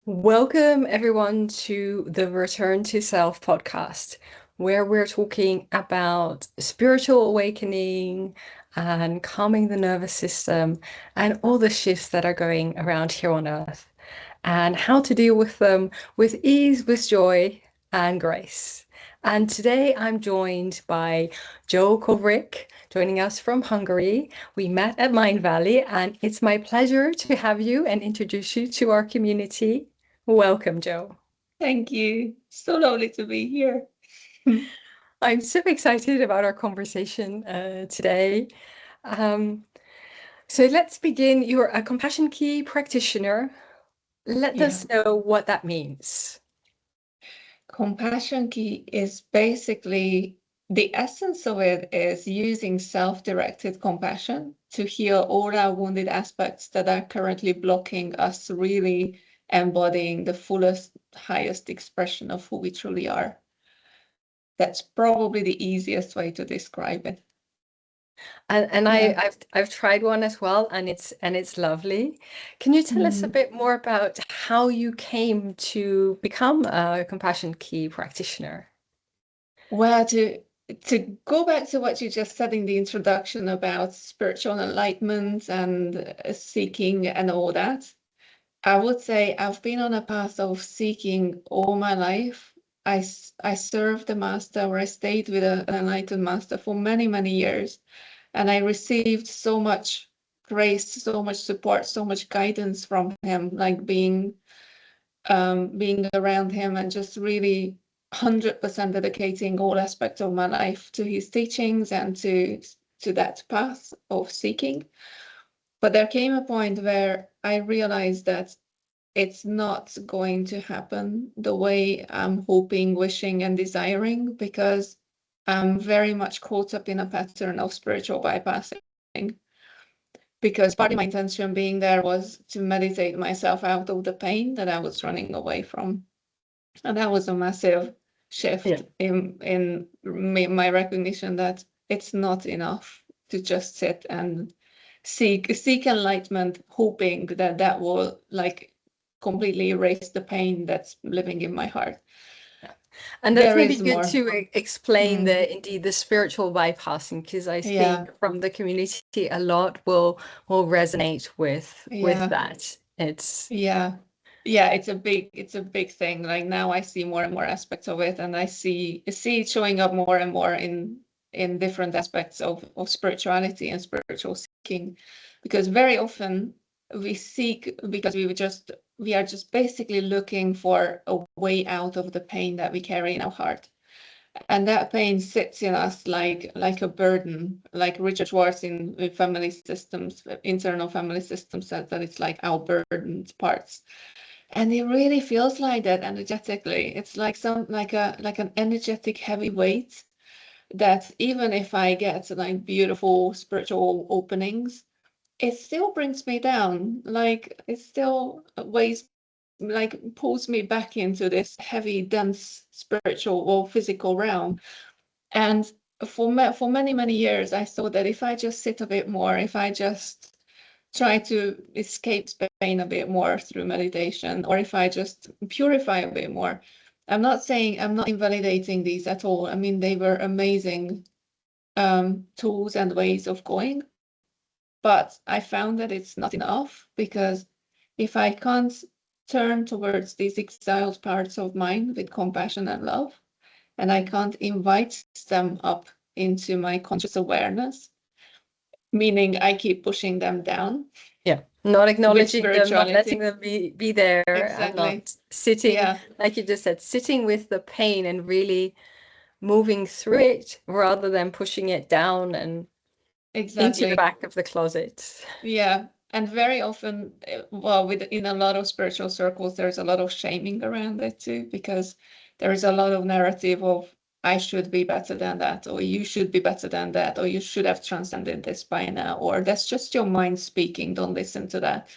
Welcome, everyone, to the Return to Self podcast, where we're talking about spiritual awakening and calming the nervous system and all the shifts that are going around here on Earth and how to deal with them with ease, with joy, and grace. And today I'm joined by Jo Korvig, joining us from Hungary. We met at Mind Valley, and it's my pleasure to have you and introduce you to our community. Welcome, Jo. Thank you. So lovely to be here. I'm so excited about our conversation today. Um, so let's begin. You're a compassion key practitioner. Let Yeah. us know what that means. Compassion key is basically the essence of it is using self-directed compassion to heal all our wounded aspects that are currently blocking us really embodying the fullest, highest expression of who we truly are. That's probably the easiest way to describe it. And Yeah. I've tried one as well, and it's lovely. Can you tell us a Mhm. bit more about how you came to become a compassion key practitioner? Well, to go back to what you just said in the introduction about spiritual enlightenment and seeking and all that, I would say I've been on a path of seeking all my life. I served the master, or I stayed with an enlightened master for many, many years, and I received so much grace, so much support, so much guidance from him, like being around him and just really 100% dedicating all aspects of my life to his teachings and to that path of seeking. But there came a point where I realized that it's not going to happen the way I'm hoping, wishing, and desiring, because I'm very much caught up in a pattern of spiritual bypassing. Because part of my intention being there was to meditate myself out of the pain that I was running away from. And that was a massive Yeah. shift in my recognition that it's not enough to just sit and seek enlightenment, hoping that that will like completely erase the pain that's living in my heart. And that's There maybe is good more. to explain Mm, the spiritual bypassing, because I yeah, think from the community a lot will resonate with yeah, that. It's yeah. Yeah, it's a big thing. Like now I see more and more aspects of it, and I see it showing up more and more in different aspects of spirituality and spiritual seeking. Because very often we seek because we are just basically looking for a way out of the pain that we carry in our heart. And that pain sits in us like a burden, like Richard Schwartz in family systems, internal family systems says that it's like our burdened parts. And it really feels like that energetically. It's like an energetic heavy weight that even if I get like beautiful spiritual openings, it still brings me down. Like it still weighs, like pulls me back into this heavy, dense spiritual or physical realm. And for many, many years, I saw that if I just sit a bit more, if I just try to escape pain a bit more through meditation, or if I just purify a bit more. I'm not invalidating these at all. I mean, they were amazing tools and ways of going, but I found that it's not enough because if I can't turn towards these exiled parts of mine with compassion and love, and I can't invite them up into my conscious awareness, meaning I keep pushing them down yeah, not with acknowledging them, not letting spirituality. them be there, and Exactly. not sitting, Yeah, like you just said, sitting with the pain and really moving through it rather than pushing it down and into the exactly. back of the closet. Yeah. And very often, well, in a lot of spiritual circles, there's a lot of shaming around it too, because there is a lot of narrative of I should be better than that, or you should be better than that, or you should have transcended this by now, or that's just your mind speaking. Don't listen to that.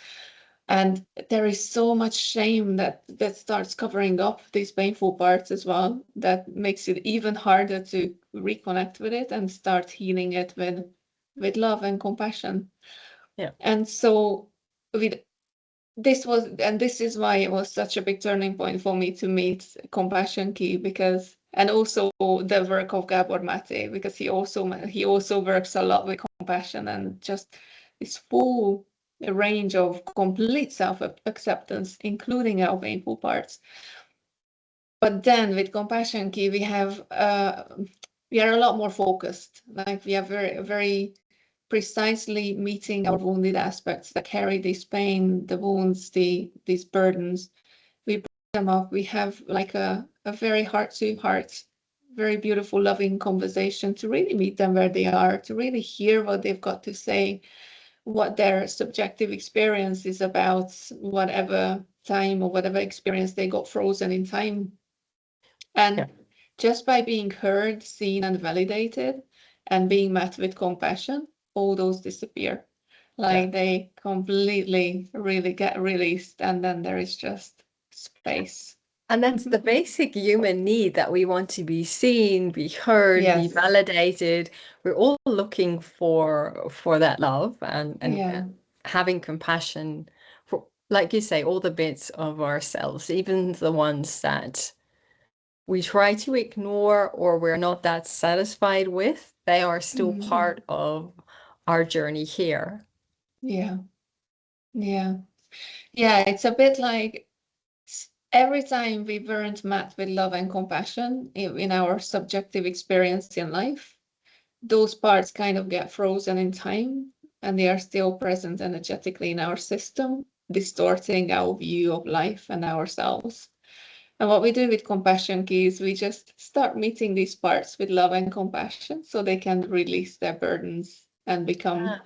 And there is so much shame that starts covering up these painful parts as well, that makes it even harder to reconnect with it and start healing it with love and compassion. Yeah. And so with this is why it was such a big turning point for me to meet Compassion Key, because, and also the work of Gabor Mate, because he also works a lot with compassion and just this full range of complete self-acceptance, including our painful parts. But then with Compassion Key, we are a lot more focused. Like we are very, very precisely meeting our wounded aspects that carry this pain, the wounds, these burdens. We bring them up. We have like a very heart-to-heart, very beautiful, loving conversation to really meet them where they are, to really hear what they've got to say, what their subjective experience is about, whatever time or whatever experience they got frozen in time. And Yeah. just by being heard, seen, and validated, and being met with compassion, all those disappear. Yeah. Like they completely really get released, and then there is just space. And that's the basic human need, that we want to be seen, be heard, be Yes. validated. We're all looking for that love, and Yeah. having compassion for, like you say, all the bits of ourselves, even the ones that we try to ignore or we're not that satisfied with. They are still part of our journey here. Yeah. Yeah. Yeah. It's a bit like every time we weren't met with love and compassion in our subjective experience in life, those parts kind of get frozen in time, and they are still present energetically in our system, distorting our view of life and ourselves. And what we do with Compassion Key is we just start meeting these parts with love and compassion so they can release their burdens and become Ah,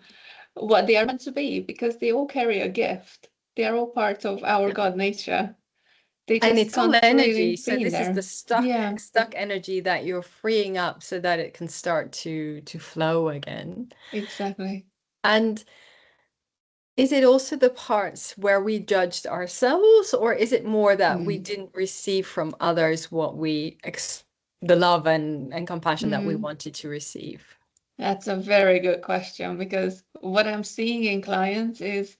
what they are meant to be, because they all carry a gift. They are all part of our yeah. God nature. They And just it's all can't really energy. So be in this is the there. stuck Yeah, stuck energy that you're freeing up so that it can start to flow again. exactly. And is it also the parts where we judged ourselves, or is it more that we Mm. didn't receive from others what the love and compassion that we Mm. wanted to receive? That's a very good question, because what I'm seeing in clients is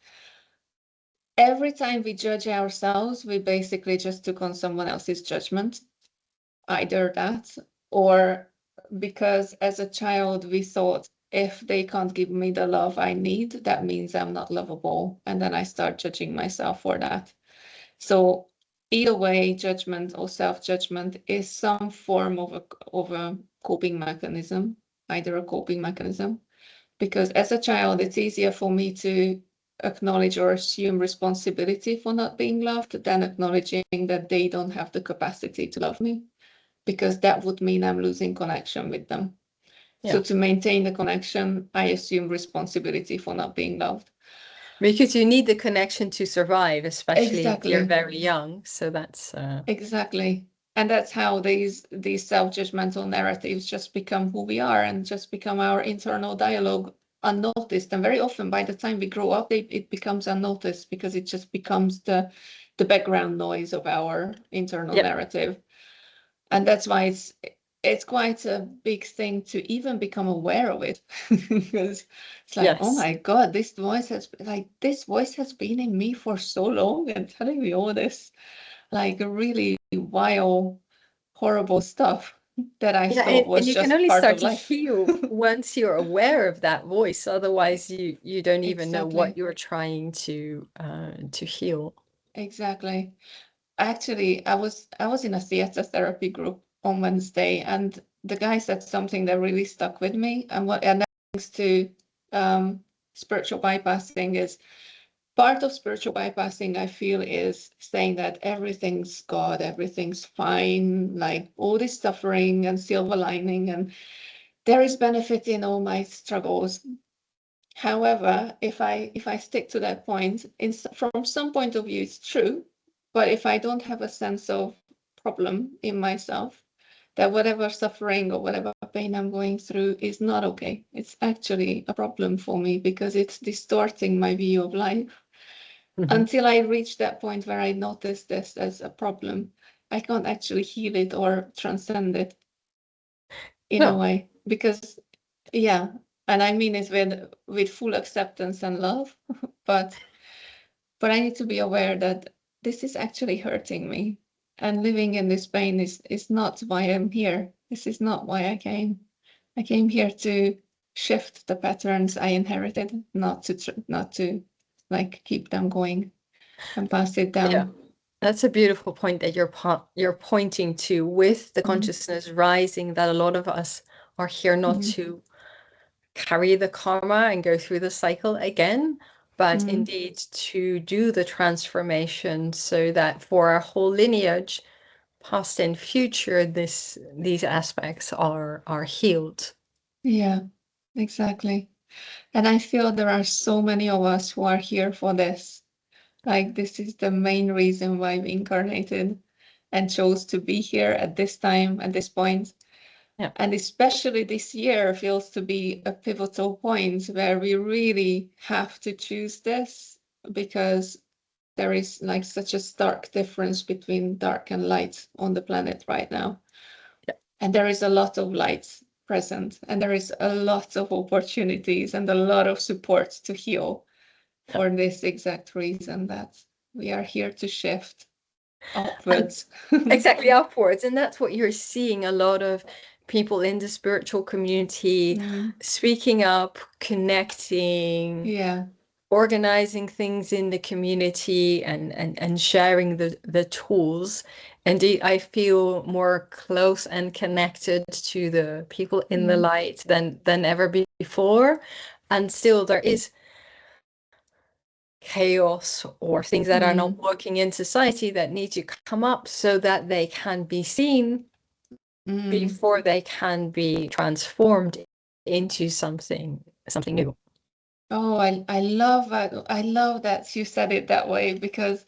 every time we judge ourselves, we basically just took on someone else's judgment. Either that, or because as a child we thought if they can't give me the love I need, that means I'm not lovable. And then I start judging myself for that. So either way, judgment or self-judgment is some form of a coping mechanism, either a coping mechanism. Because as a child, it's easier for me to acknowledge or assume responsibility for not being loved than acknowledging that they don't have the capacity to love me, because that would mean I'm losing connection with them. So Yeah. to maintain the connection, I assume responsibility for not being loved. Because you need the connection to survive, especially if you're Exactly. very young. So that's Exactly. And that's how these self-judgmental narratives just become who we are and just become our internal dialogue unnoticed. And very often by the time we grow up, it becomes unnoticed because it just becomes the background noise of our internal yeah. narrative. And that's why it's quite a big thing to even become aware of it. Because it's like, oh Yes. my God, this voice has been in me for so long and telling me all this like really wild, horrible stuff that I Yeah, thought and was you can just only part start of to life. heal once you're aware of that voice. Otherwise, you don't even know what Exactly. you're trying to heal. Exactly. Actually, I was in a theater therapy group on Wednesday, and the guy said something that really stuck with me. And thanks to um, spiritual bypassing is part of spiritual bypassing. I feel is saying that everything's God, everything's fine, like all this suffering and silver lining, and there is benefit in all my struggles. However, if I stick to that point, from some point of view, it's true. But if I don't have a sense of problem in myself, that whatever suffering or whatever pain I'm going through is not okay. It's actually a problem for me because it's distorting my view of life. Mhm. Until I reach that point where I notice this as a problem, I can't actually heal it or transcend it in a No. way. Because yeah, and I mean it with full acceptance and love, but but I need to be aware that this is actually hurting me. And living in this pain is not why I'm here. This is not why I came. I came here to shift the patterns I inherited, not to like keep them going and pass it Yeah. down. That's a beautiful point that you're pointing to with the Mm, consciousness rising, that a lot of us are here not mm, to carry the karma and go through the cycle again, but mm. indeed to do the transformation so that for our whole lineage, past and future, these aspects are healed. Yeah, exactly. And I feel there are so many of us who are here for this. Like, this is the main reason why we incarnated and chose to be here at this time, at this point. Yeah, And especially this year feels to be a pivotal point where we really have to choose this, because there is like such a stark difference between dark and light on the planet right now. yeah, And there is a lot of light present, and there is a lot of opportunities and a lot of support to heal, yeah. for this exact reason that we are here to shift And upwards. exactly upwards. And that's what you're seeing a lot of people in the spiritual community Mm, speaking up, connecting, yeah. organizing things in the community and sharing the tools. Indeed, I feel more close and connected to the people in the Mm, light than ever before. And still there is chaos or things that are not mm, working in society that need to come up so that they can be seen mm. before they can be transformed into something new. Oh, I love that. I love that you said it that way, because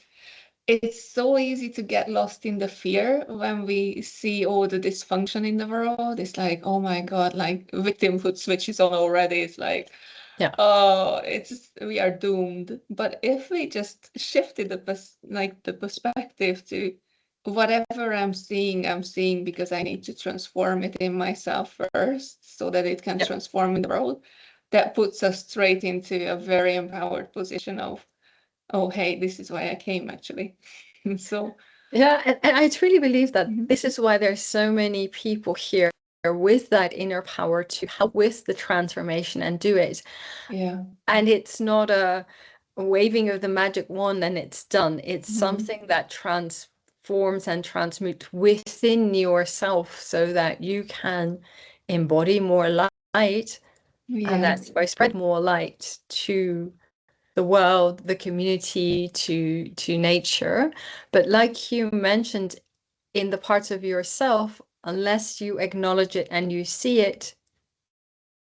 it's so easy to get lost in the fear when we see all the dysfunction in the world. It's like, oh my God, like victimhood switches on already. It's like, Yeah, oh, it's we are doomed. But if we just shifted the perspective to whatever I'm seeing because I need to transform it in myself first so that it can yeah. transform in the world, that puts us straight into a very empowered position of, oh, hey, this is why I came actually. So, Yeah, and I truly believe that mhm, this is why there's so many people here with that inner power to help with the transformation and do it. yeah. And it's not a waving of the magic wand and it's done. It's Mhm, something that transforms and transmutes within yourself so that you can embody more light, and yeah. that's by spread more light to the world, the community, to nature. But like you mentioned, in the parts of yourself, unless you acknowledge it and you see it,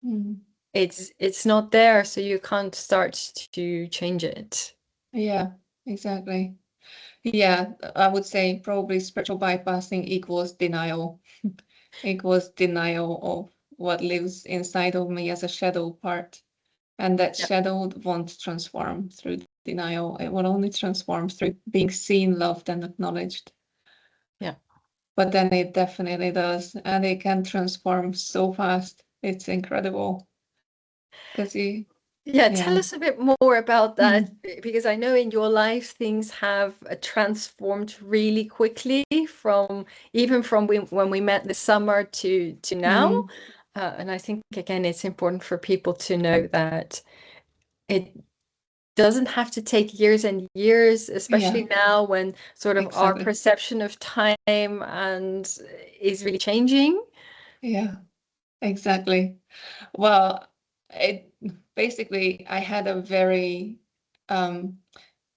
Mm, it's not there, so you can't start to change it. yeah, exactly. Yeah, I would say probably spiritual bypassing equals denial. Equals denial of what lives inside of me as a shadow part. And that Yeah, shadow won't transform through denial. It will only transform through being seen, loved, and acknowledged. yeah. But then it definitely does. And it can transform so fast. It's incredible. Because you, Yeah, tell yeah. us a bit more about that, Mm, because I know in your life things have transformed really quickly from even from when we met this summer to now. mm, And I think again it's important for people to know that it doesn't have to take years and years, yeah, especially now when sort of our exactly. perception of time and is really changing. Yeah, exactly. Well, it basically, I had a very, um,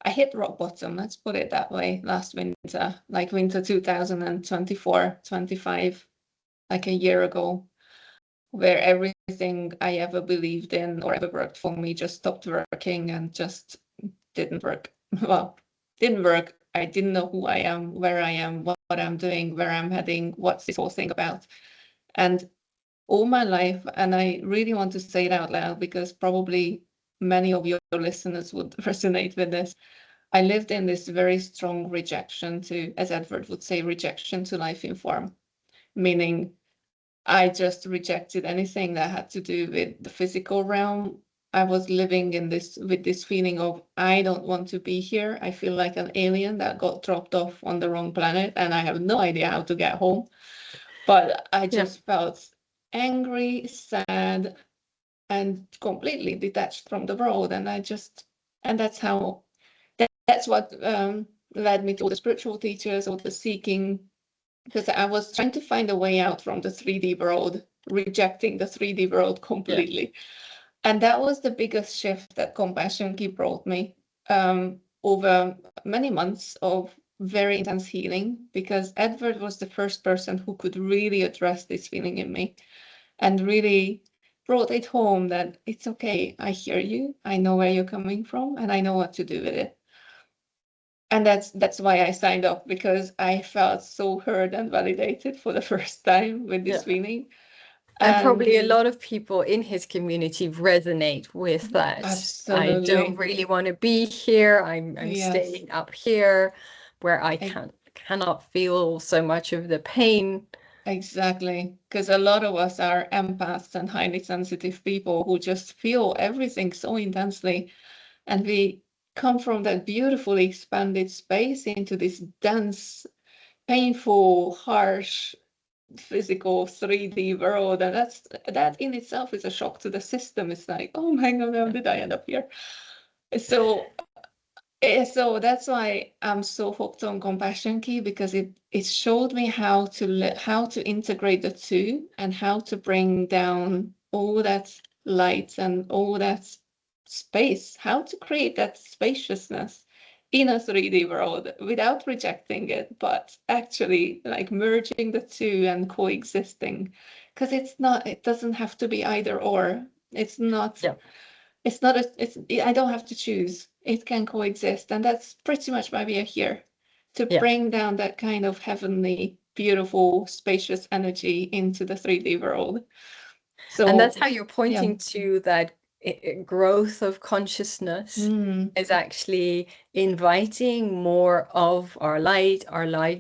I hit rock bottom, let's put it that way, last winter, like winter 2024, 25, like a year ago, where everything I ever believed in or ever worked for me just stopped working and just didn't work. Well, didn't work. I didn't know who I am, what I'm doing, where I'm heading, what's this whole thing about. And all my life, and I really want to say it out loud because probably many of your listeners would resonate with this. I lived in this very strong rejection to, as Edward would say, rejection to life in form, meaning I just rejected anything that had to do with the physical realm. I was living in this with this feeling of I don't want to be here. I feel like an alien that got dropped off on the wrong planet and I have no idea how to get home. But I Yeah. just felt angry, sad, and completely detached from the world. And that's how, that's what led me to all the spiritual teachers, all the seeking, because I was trying to find a way out from the 3D world, rejecting the 3D world Yeah. completely. And that was the biggest shift that Compassion Key brought me, over many months of very intense healing, because Edward was the first person who could really address this feeling in me and really brought it home that it's okay, I hear you, I know where you're coming from, and I know what to do with it. And that's why I signed up, because I felt so heard and validated for the first time with this Yeah. feeling. And And probably a lot of people in his community resonate with that. I don't absolutely, really want to be here. I'm yes, staying up here where I cannot feel so much of the pain. exactly. Because a lot of us are empaths and highly sensitive people who just feel everything so intensely. And we come from that beautifully expanded space into this dense, painful, harsh, physical 3D world. And that in itself is a shock to the system. It's like, oh my God, how did I end up here? So so that's why I'm so hooked on Compassion Key, because it showed me how to integrate the two and how to bring down all that light and all that space, how to create that spaciousness in a 3D world without rejecting it, but actually like merging the two and coexisting. Because it doesn't have to be either or. It's not Yeah. it's not a, it's, I don't have to choose. It can coexist. And that's pretty much why we are here, to Yeah. bring down that kind of heavenly, beautiful, spacious energy into the 3D world. And that's So, how you're yeah. pointing to that growth of consciousness Mm, is actually inviting more of our light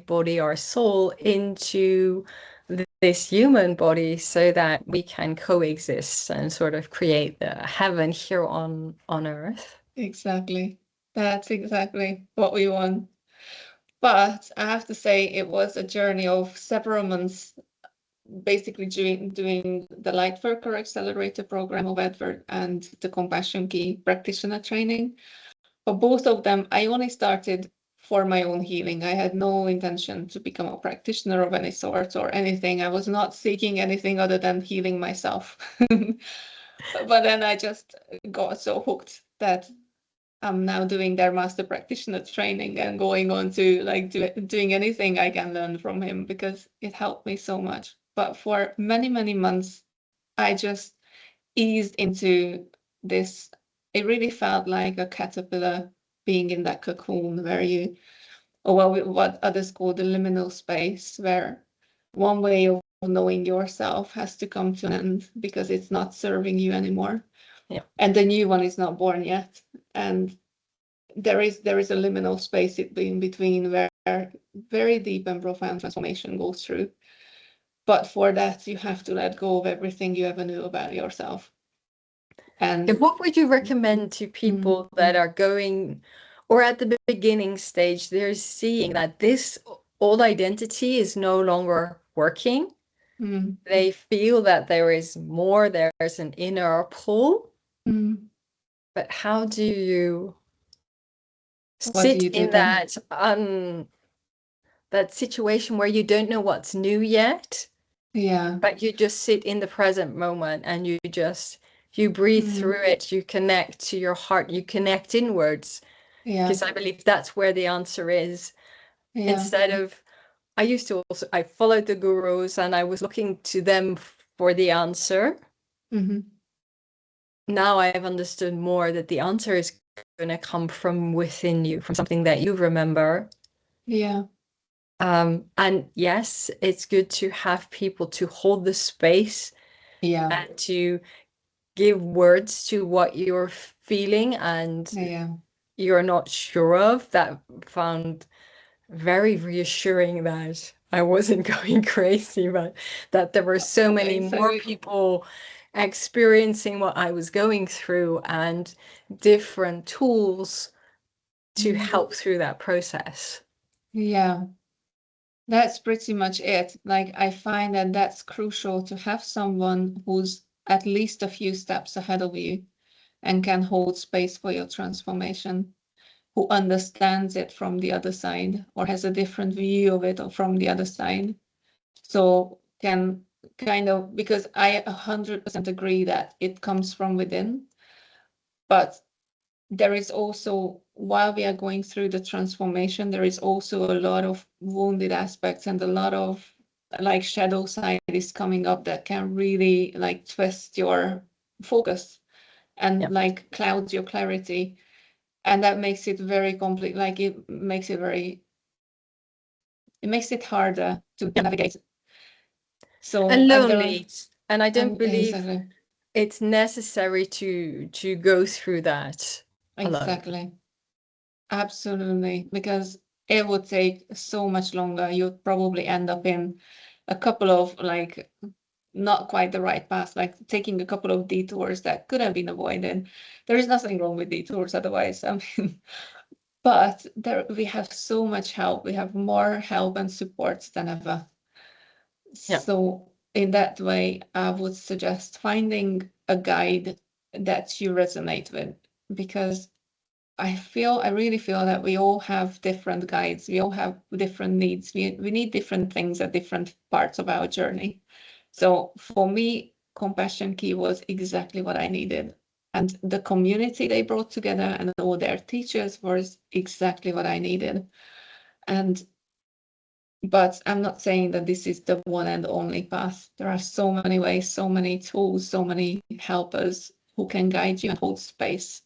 body, our soul into this human body so that we can coexist and sort of create the heaven here on earth. exactly. That's exactly what we want. But I have to say, it was a journey of several months, basically doing the Lightworker Accelerator program of Edward and the Compassion Key practitioner training. For both of them, I only started for my own healing. I had no intention to become a practitioner of any sort or anything. I was not seeking anything other than healing myself. But then I just got so hooked that I'm now doing their master practitioner training and going on to like doing anything I can learn from him, because it helped me so much. But for many, many months, I just eased into this. It really felt like a caterpillar being in that cocoon where you, or what others call the liminal space, where one way of knowing yourself has to come to an end because it's not serving you anymore. Yeah. And the new one is not born yet. And there is a liminal space in between where very deep and profound transformation goes through. But for that, you have to let go of everything you ever knew about yourself. And What would you recommend to mm, people that are going or at the beginning stage, they're seeing that this old identity is no longer working? mm, They feel that there is more, there's an inner pull, mm, but how do you what do sit you do in then? that situation where you don't know what's new yet, Yeah. but you just sit in the present moment and you breathe Mm, through it, you connect to your heart, you connect inwards, yeah. because I believe that's where the answer is. Yeah. Instead of, I followed the gurus and I was looking to them for the answer. Hmm. Now I've understood more that the answer is going to come from within you, from something that you remember. Yeah. And yes, it's good to have people to hold the space Yeah. and to give words to what you're feeling and Yeah. you're not sure of. That found very reassuring that I wasn't going crazy, but that there were so many Okay. So more people experiencing what I was going through and different tools to help through that process. Yeah, that's pretty much it. Like, I find that that's crucial to have someone who's at least a few steps ahead of you and can hold space for your transformation, who understands it from the other side or has a different view of it from the other side. So can kind of, because I 100% agree that it comes from within, but there is also, while we are going through the transformation, there is also a lot of wounded aspects and a lot of like shadow side is coming up that can really like twist your focus and like cloud your clarity. And that makes it very complex. Like it makes it harder to navigate. So And I've done, lonely. And I don't believe exactly. it's necessary to go through that alone. Exactly. Absolutely. Because it would take so much longer. You'd probably end up in a couple of like not quite the right path, like taking a couple of detours that could have been avoided. There is nothing wrong with detours otherwise. I mean, but there we have so much help. We have more help and support than ever. Yeah. So in that way, I would suggest finding a guide that you resonate with, because I really feel that we all have different guides. We all have different needs. We need different things at different parts of our journey. So for me, Compassion Key was exactly what I needed. And the community they brought together and all their teachers was exactly what I needed. But I'm not saying that this is the one and only path. There are so many ways, so many tools, so many helpers who can guide you and hold space.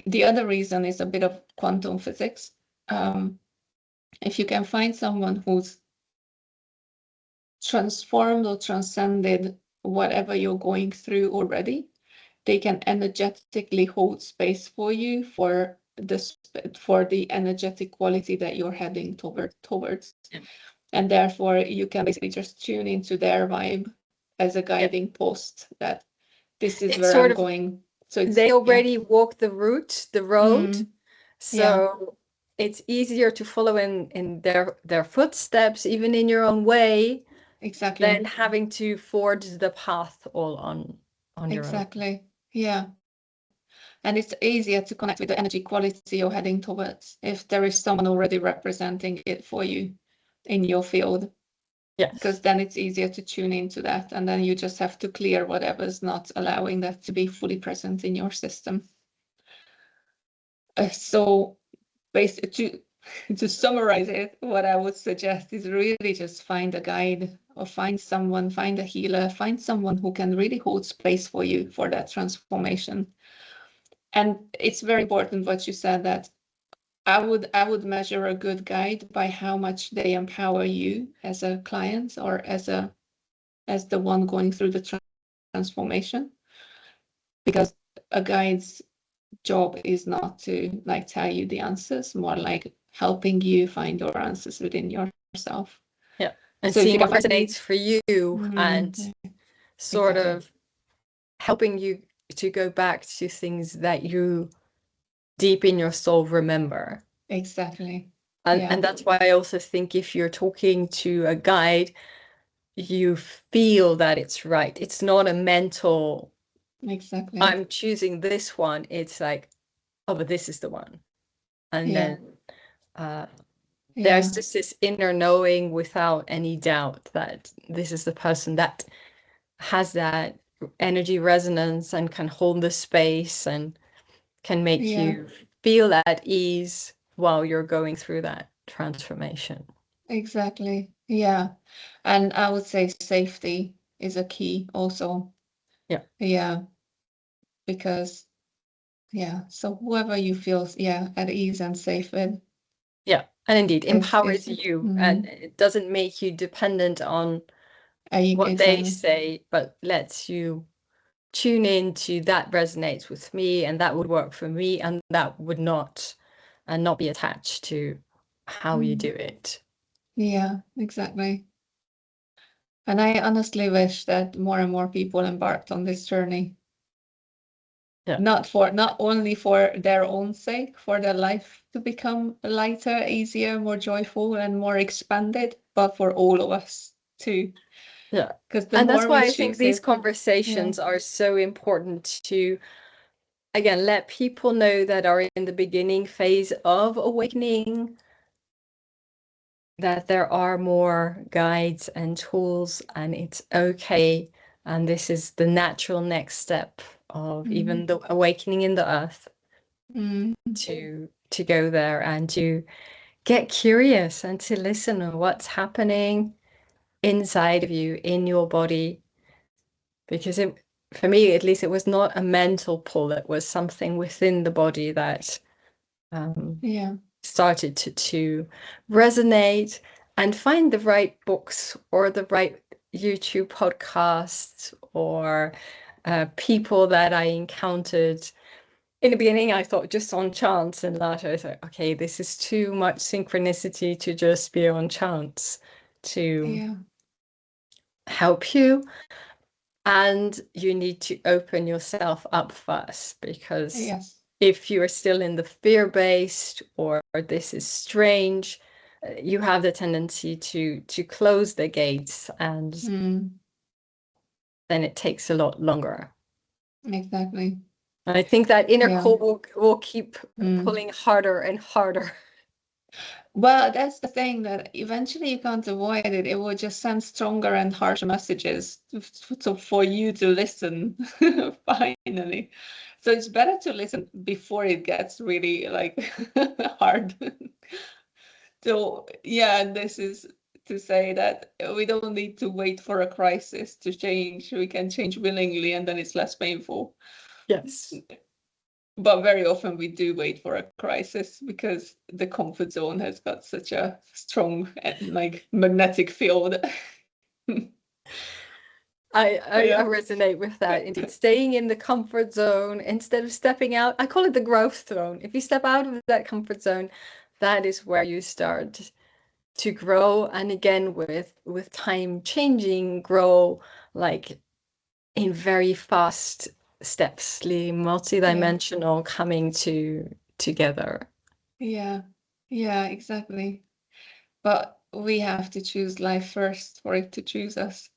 The other reason is a bit of quantum physics. If you can find someone who's transformed or transcended whatever you're going through already, they can energetically hold space for you for the energetic quality that you're heading towards. Yeah. And therefore you can basically just tune into their vibe as a Yeah. guiding post that this is It's where sort I'm of, going. So it's, they yeah. already walked the road. Yeah, So it's easier to follow in their footsteps, even in your own way, than exactly. having to forge the path all on your own. Exactly. Yeah. And it's easier to connect with the energy quality you're heading towards if there is someone already representing it for you in your field, because Yes. then it's easier to tune into that. And then you just have to clear whatever's not allowing that to be fully present in your system. So basically, to summarize it, what I would suggest is really just find a guide or find someone, find a healer, find someone who can really hold space for you for that transformation. And it's very important what you said, that I would measure a good guide by how much they empower you as a client or as the one going through the transformation, because a guide's job is not to like tell you the answers, more like helping you find your answers within yourself. Yeah. And So if seeing you can what find, resonates for you and sort exactly, of helping you to go back to things that you deep in your soul remember. exactly, And yeah, that's why I also think if you're talking to a guide, you feel that it's right. It's not a mental, exactly, I'm choosing this one. It's like, oh, but this is the one. And yeah, then uh, there's yeah, just this inner knowing without any doubt that this is the person that has that energy resonance and can hold the space and can make yeah, you feel at ease while you're going through that transformation. exactly, yeah. And I would say safety is a key also. Yeah. Yeah, because yeah, so whoever you feel, yeah, at ease and safe with Yeah. And indeed, is empowers you and it doesn't make you dependent on what they exactly, say, but lets you tune in to that resonates with me and that would work for me and that would not and not be attached to how you do it. yeah, exactly. And I honestly wish that more and more people embarked on this journey. Yeah. Not only for their own sake, for their life to become lighter, easier, more joyful, and more expanded, but for all of us too. Yeah. Because the And that's more why we I think choose these it, yeah, conversations are so important to, again, let people know that are in the beginning phase of awakening that there are more guides and tools, and it's okay. And this is the natural next step of even the awakening in the earth to go there and to get curious and to listen to what's happening inside of you, in your body. Because it, for me, at least, it was not a mental pull, it was something within the body that yeah, started to resonate, and find the right books or the right YouTube podcasts or people that I encountered. In the beginning, I thought just on chance, and later I thought, okay, this is too much synchronicity to just be on chance to yeah, help you. And you need to open yourself up first, because yes, if you're still in the fear-based or this is strange, you have the tendency to close the gates, and then it takes a lot longer. exactly. And I think that inner Yeah. core will keep pulling harder and harder. Well, that's the thing, that eventually you can't avoid it. It will just send stronger and harsher messages for you to listen, finally. So it's better to listen before it gets really like hard. So yeah, this is to say that we don't need to wait for a crisis to change. We can change willingly, and then it's less painful. Yes. But very often we do wait for a crisis because the comfort zone has got such a strong like magnetic field. I Yeah. resonate with that. Indeed, staying in the comfort zone instead of stepping out. I call it the growth zone. If you step out of that comfort zone, that is where you start to grow. And again, with time changing, grow like in very fast steps, multidimensional, coming together. Yeah. Yeah, exactly. But we have to choose life first for it to choose us.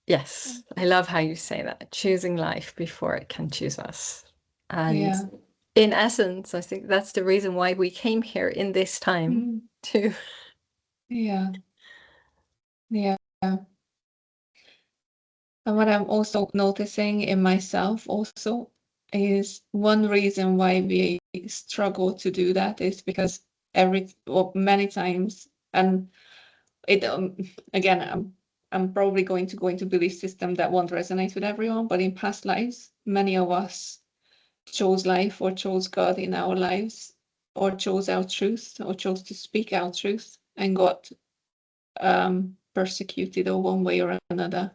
Yes, I love how you say that. Choosing life before it can choose us. And Yeah. in essence, I think that's the reason why we came here in this time too. Yeah. Yeah. And what I'm also noticing in myself also is one reason why we struggle to do that is because many times, and it again, I'm probably going to go into belief system that won't resonate with everyone, but in past lives, many of us chose life or chose God in our lives, or chose our truth, or chose to speak our truth, and got persecuted or one way or another.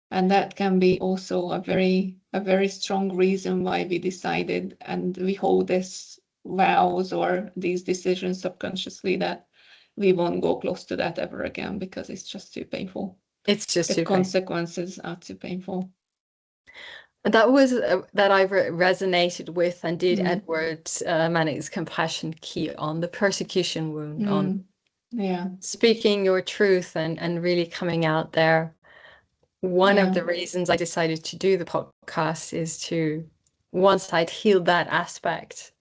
And that can be also a very strong reason why we decided, and we hold this vows or these decisions subconsciously, that we won't go close to that ever again because it's just too painful. It's just The too painful. consequences are too painful. That was that I resonated with, and did Edward Manning's compassion key on the persecution wound, on Yeah, speaking your truth and really coming out there. One of yeah, the reasons I decided to do the podcast is to, once I'd healed that aspect,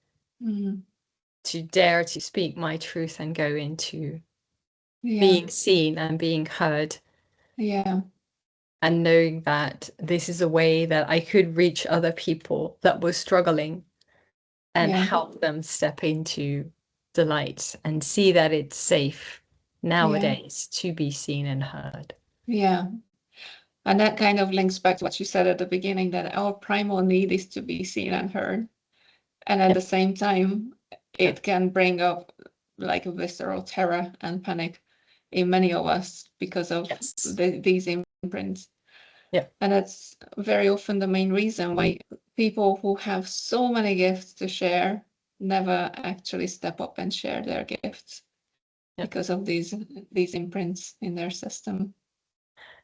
to dare to speak my truth and go into yeah, being seen and being heard, yeah, and knowing that this is a way that I could reach other people that were struggling and yeah, help them step into the light and see that it's safe yeah, nowadays to be seen and heard. yeah. And that kind of links back to what you said at the beginning, that our primal need is to be seen and heard. And at Yeah, the same time, yeah, it can bring up like a visceral terror and panic in many of us because of yes, these imprints. yeah, And that's very often the main reason why people who have so many gifts to share never actually step up and share their gifts yeah. because of these imprints in their system.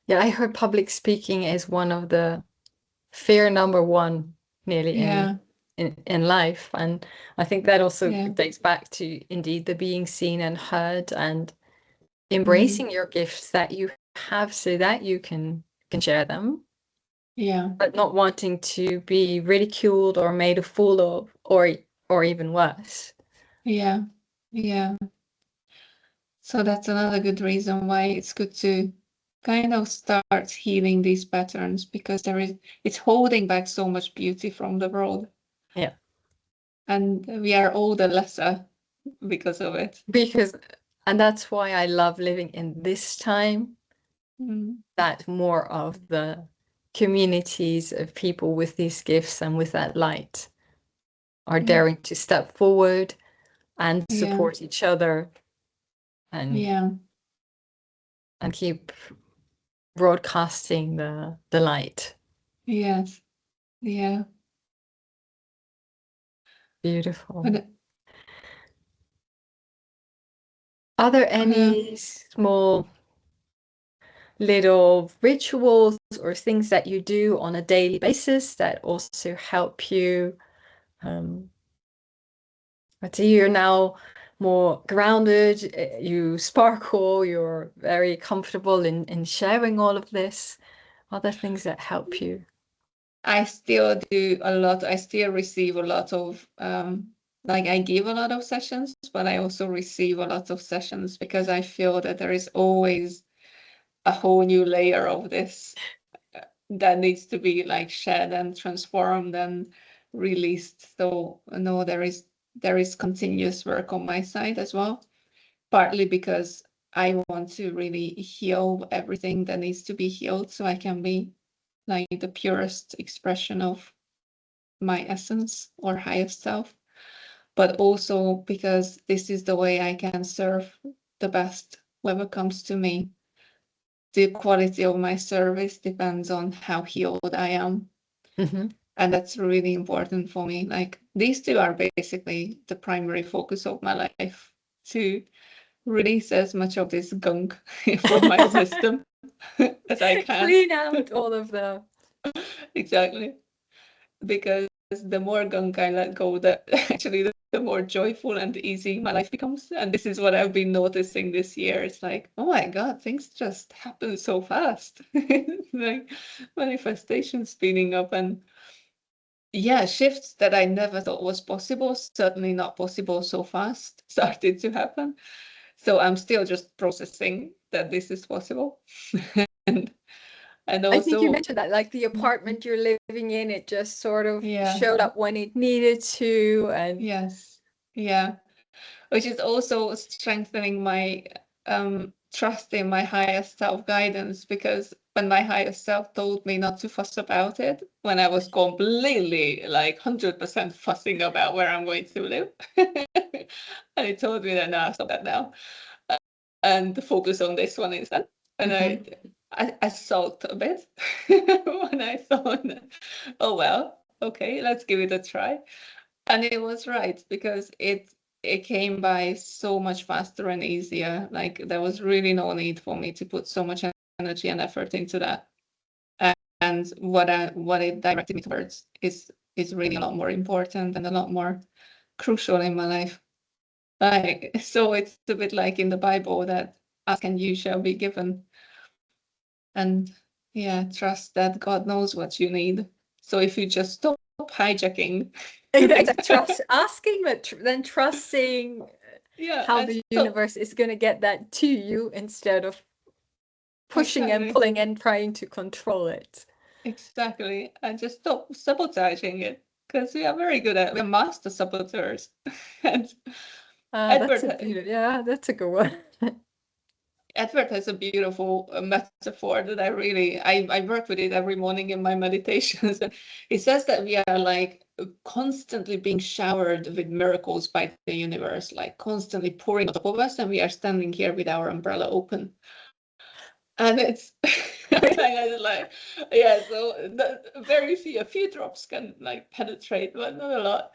Yeah, I heard public speaking is one of the fear number one nearly Yeah, in life. And I think that also yeah. dates back to indeed the being seen and heard and Mm, embracing your gifts that you have so that you can share them, yeah, but not wanting to be ridiculed or made a fool of, or even worse. yeah, yeah. So that's another good reason why it's good to kind of start healing these patterns, because it's holding back so much beauty from the world, Yeah. and we are all the lesser because of it. Because, and that's why I love living in this time, Mm, that more of the communities of people with these gifts and with that light are mm, daring to step forward and yeah, support each other and yeah, keep broadcasting the light. yes, yeah. Beautiful. But Are there uh, any small little rituals or things that you do on a daily basis that also help you? Um, I see you're now more grounded, you sparkle, you're very comfortable in sharing all of this. Are there things that help you? I still do a lot. I still receive a lot of like I give a lot of sessions, but I also receive a lot of sessions because I feel that there is always a whole new layer of this that needs to be like shed and transformed and released. So no, there is continuous work on my side as well, partly because I want to really heal everything that needs to be healed so I can be like the purest expression of my essence or highest self, but also because this is the way I can serve the best whoever comes to me. The quality of my service depends on how healed I am. Hmm. And that's really important for me. Like these two are basically the primary focus of my life, to release as much of this gunk from my system as I can. Clean out all of the. Exactly. Because the more gunk I let go, the actually the more joyful and easy my life becomes. And this is what I've been noticing this year. It's like, oh my God, things just happen so fast. Like manifestation speeding up, and yeah, shifts that I never thought was possible, certainly not possible so fast, started to happen. So I'm still just processing that this is possible. and and I think you also, mentioned that, like the apartment you're living in, it just sort of yeah, showed up when it needed to, and yes, yeah. Which is also strengthening my trust in my highest self guidance, because when my highest self told me not to fuss about it, when I was completely like 100% fussing about where I'm going to live, and it told me that now stop that now and focus on this one instead. And Mhm. I sulked a bit when I thought, oh well, okay, let's give it a try. And it was right, because it came by so much faster and easier. Like there was really no need for me to put so much energy and effort into that. And what it directed me towards is really a lot more important and a lot more crucial in my life. Like so it's a bit like in the Bible that ask and you shall be given. And yeah, trust that God knows what you need. So if you just stop hijacking, Exactly. Trust asking, but then trusting yeah, how and the stop. universe is going to get that to you instead of pushing and Exactly. pulling and trying to control it. Exactly. And just stop sabotaging it. Because we're master saboteurs. And That's Edward, a beautiful, yeah, that's a good one. Edward has a beautiful metaphor that I work with it every morning in my meditations. And he says that we are like constantly being showered with miracles by the universe, like constantly pouring on top of us, and we are standing here with our umbrella open. And it's every time I just like, yeah, so very few, a few drops can like penetrate, but not a lot.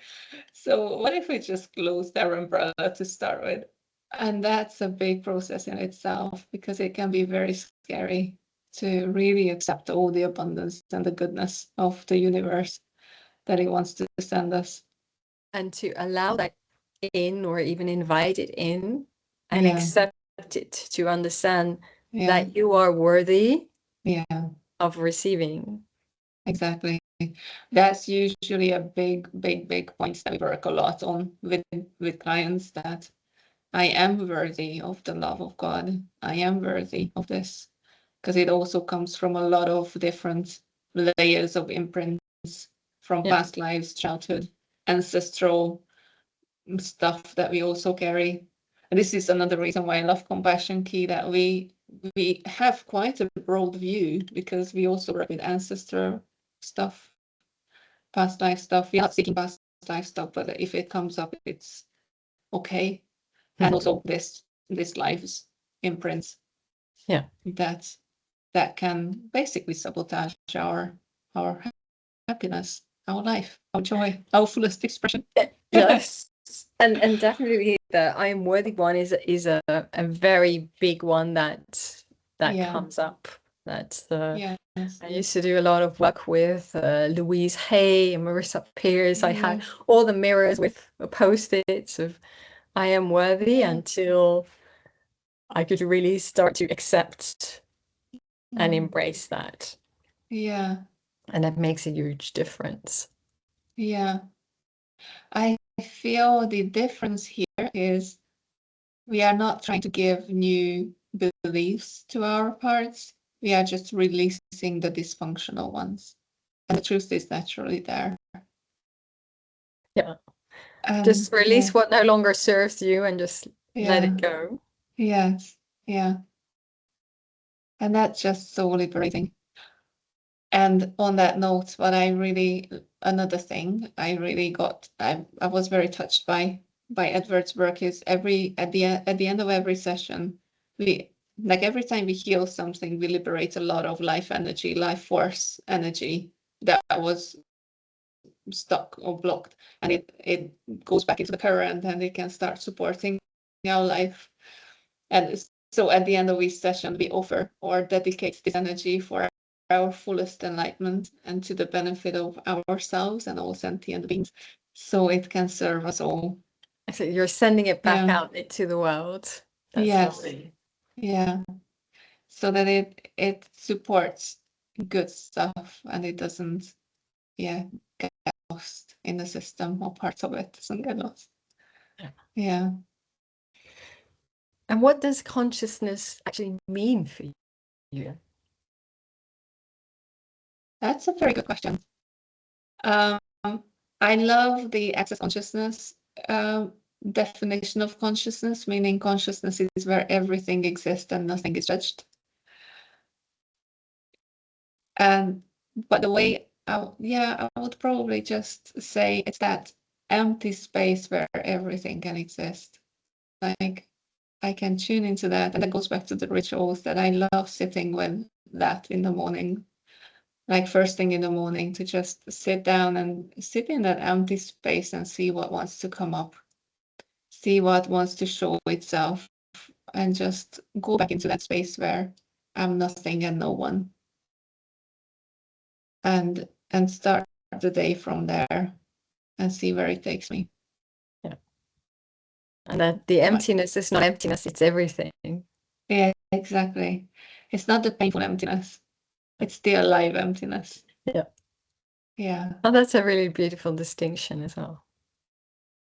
So what if we just closed our umbrella to start with? And that's a big process in itself, because it can be very scary to really accept all the abundance and the goodness of the universe that it wants to send us. And to allow that in, or even invite it in, and Yeah. accept it, to understand Yeah. that you are worthy Yeah. of receiving. Exactly. That's usually a big point that we work a lot on with clients, that I am worthy of the love of God. I am worthy of this. Because it also comes from a lot of different layers of imprints from Yeah. past lives, childhood, ancestral stuff that we also carry. And this is another reason why I love Compassion Key, that we have quite a broad view, because we also work with ancestor stuff, past life stuff. We're not seeking past life stuff, but if it comes up, it's okay. And also this life's imprints. Yeah. That can basically sabotage our happiness, our life, our joy, our fullest expression. Yes. And definitely the I am worthy one is a very big one that Yeah. comes up. That's the Yes. I used to do a lot of work with Louise Hay and Marissa Peers. I had Yes. all the mirrors with post-its of I am worthy, Yeah. until I could really start to accept and embrace that. Yeah. And that makes a huge difference. Yeah. I feel the difference here is we are not trying to give new beliefs to our parts. We are just releasing the dysfunctional ones. And the truth is naturally there. Yeah. Just release Yeah. what no longer serves you and just let Yeah. it go. Yes. Yeah. And that's just so liberating. And on that note, another thing I really I was very touched by Edward's work is at the end of every session, every time we heal something, we liberate a lot of life energy, life force energy that was stuck or blocked, and it goes back into the current, and it can start supporting our life. And so at the end of each session, we offer or dedicate this energy for our fullest enlightenment and to the benefit of ourselves and all sentient beings, so it can serve us all. So you're sending it back Yeah. out into the world. That's Yes. lovely. Yeah. So that it supports good stuff, and it doesn't, yeah, get lost in the system, or parts of it doesn't get lost. Yeah. Yeah. And what does consciousness actually mean for you? That's a very good question. Um, I love the access consciousness definition of consciousness, meaning consciousness is where everything exists and nothing is judged. But the way, I would probably just say it's that empty space where everything can exist. Like, I can tune into that, and that goes back to the rituals that I love sitting with that in the morning. Like first thing in the morning, to just sit down and sit in that empty space and see what wants to come up, see what wants to show itself, and just go back into that space where I'm nothing and no one, and start the day from there and see where it takes me. Yeah. And that the emptiness is not emptiness, it's everything. Yeah, exactly. It's not the painful emptiness, it's the alive emptiness. Yeah. Yeah. Oh, that's a really beautiful distinction as well.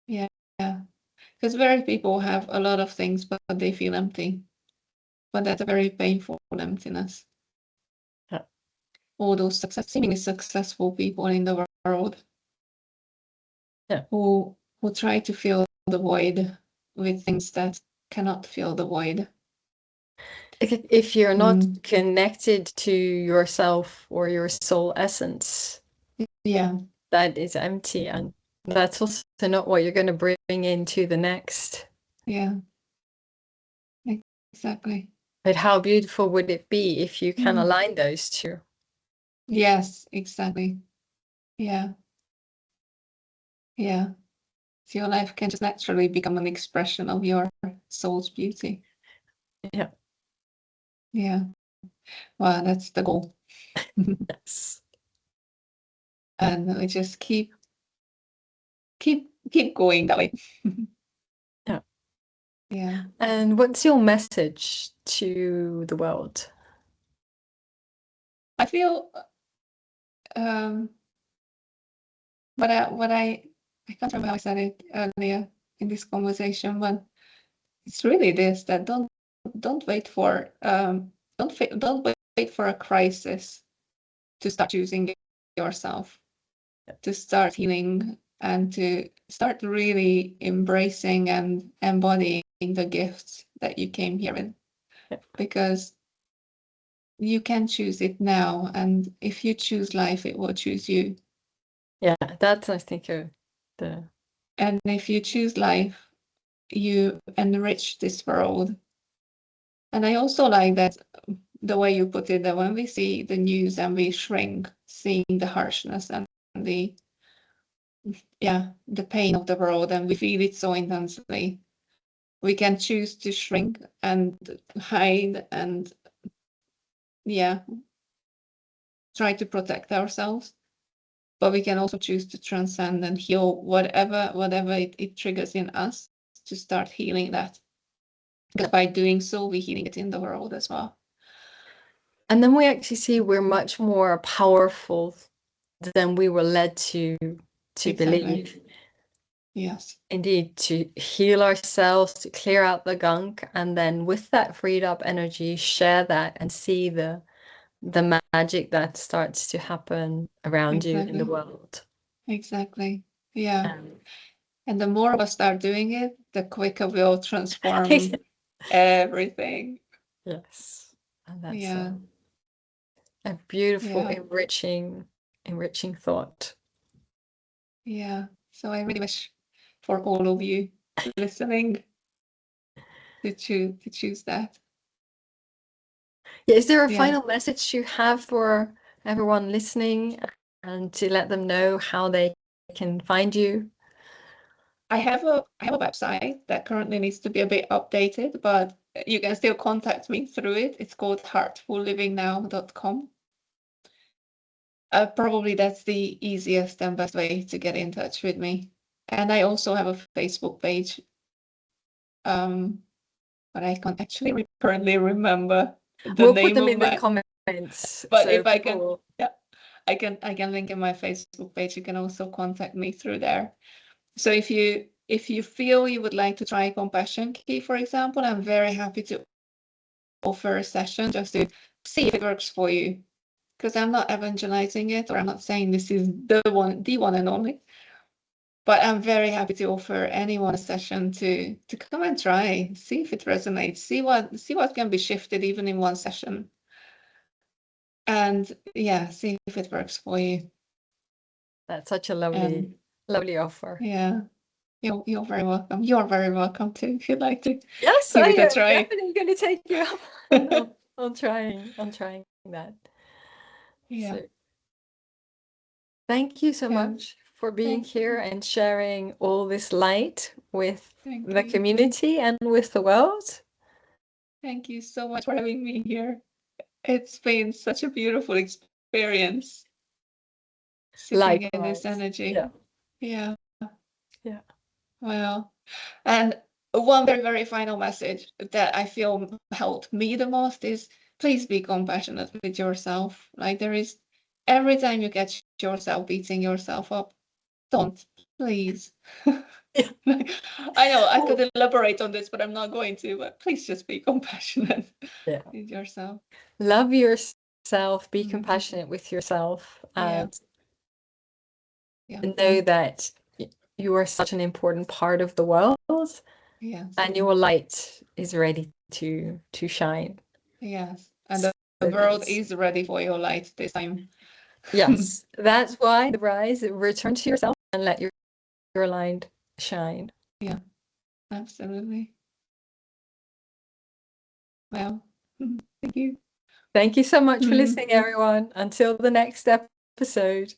Yeah. Because very people have a lot of things, but they feel empty. But that's a very painful emptiness. Yeah. All those seemingly successful people in the world, Yeah. who try to fill the void with things that cannot fill the void. If you're not connected to yourself or your soul essence, Yeah. that is empty, and that's also not what you're going to bring into the next. Yeah. Exactly. But how beautiful would it be if you can align those two? Yes, exactly. Yeah. Yeah. So your life can just naturally become an expression of your soul's beauty. Yeah. Yeah. Well, that's the goal. Yes. And we just keep going that way. Yeah. Yeah. And what's your message to the world? I feel what I can't remember how I said it earlier in this conversation, but it's really this, that don't wait for don't wait for a crisis to start choosing yourself, to start healing, and to start really embracing and embodying the gifts that you came here with. Yeah. Because you can choose it now, and if you choose life, it will choose you. Yeah, that's, I think, And if you choose life, you enrich this world. And I also like that the way you put it, that when we see the news and we shrink, seeing the harshness and the the pain of the world, and we feel it so intensely, we can choose to shrink and hide and try to protect ourselves. But we can also choose to transcend and heal whatever it triggers in us, to start healing that. Because by doing so, we're healing it in the world as well. And then we actually see we're much more powerful than we were led to Exactly. believe. Yes. Indeed, to heal ourselves, to clear out the gunk, and then with that freed up energy, share that and see the magic that starts to happen around you in the Exactly. world. Exactly. Yeah. And the more of us start doing it, the quicker we'll transform everything. Yes. And that's Yeah. a beautiful, Yeah. enriching thought. Yeah. So I really wish for all of you listening to choose that. Yeah, is there a Yeah. final message you have for everyone listening and to let them know how they can find you? I have a website that currently needs to be a bit updated, but you can still contact me through it. It's called heartfullivingnow.com. Probably that's the easiest and best way to get in touch with me. And I also have a Facebook page, but I can't actually currently remember the We'll put name them of in the my. comments But so if I can, people. I can link in my Facebook page. You can also contact me through there. So if you feel you would like to try compassion key, for example, I'm very happy to offer a session just to see if it works for you. Because I'm not evangelizing it, or I'm not saying this is the one and only. But I'm very happy to offer anyone a session to come and try, see if it resonates, see what can be shifted even in one session, and see if it works for you. That's such a lovely offer. Yeah, you're very welcome. You're very welcome too, if you'd like to Yes, give I it a am try. definitely going to take you up on trying that. Yeah, So thank you so yeah. much for being Thank here and sharing all this light with thank the you. community and with the world. Thank you so much for having me here. It's been such a beautiful experience sitting in this Likewise. energy. Yeah. Yeah. Yeah. Well, and one very, very final message that I feel helped me the most is, please be compassionate with yourself. Like, there is, every time you catch yourself beating yourself up, don't, please. Yeah. I know I could elaborate on this, but I'm not going to. But please just be compassionate Yeah. with yourself. Love yourself, be Mhm. compassionate with yourself, Yeah. and Yeah. know that you are such an important part of the world, Yes. and your light is ready to shine. Yes. And So the world that's, is ready for your light this time. yes, that's why the rise, return to yourself and let your light shine. Yeah, absolutely. Well, thank you. Thank you so much for listening, everyone. Until the next episode.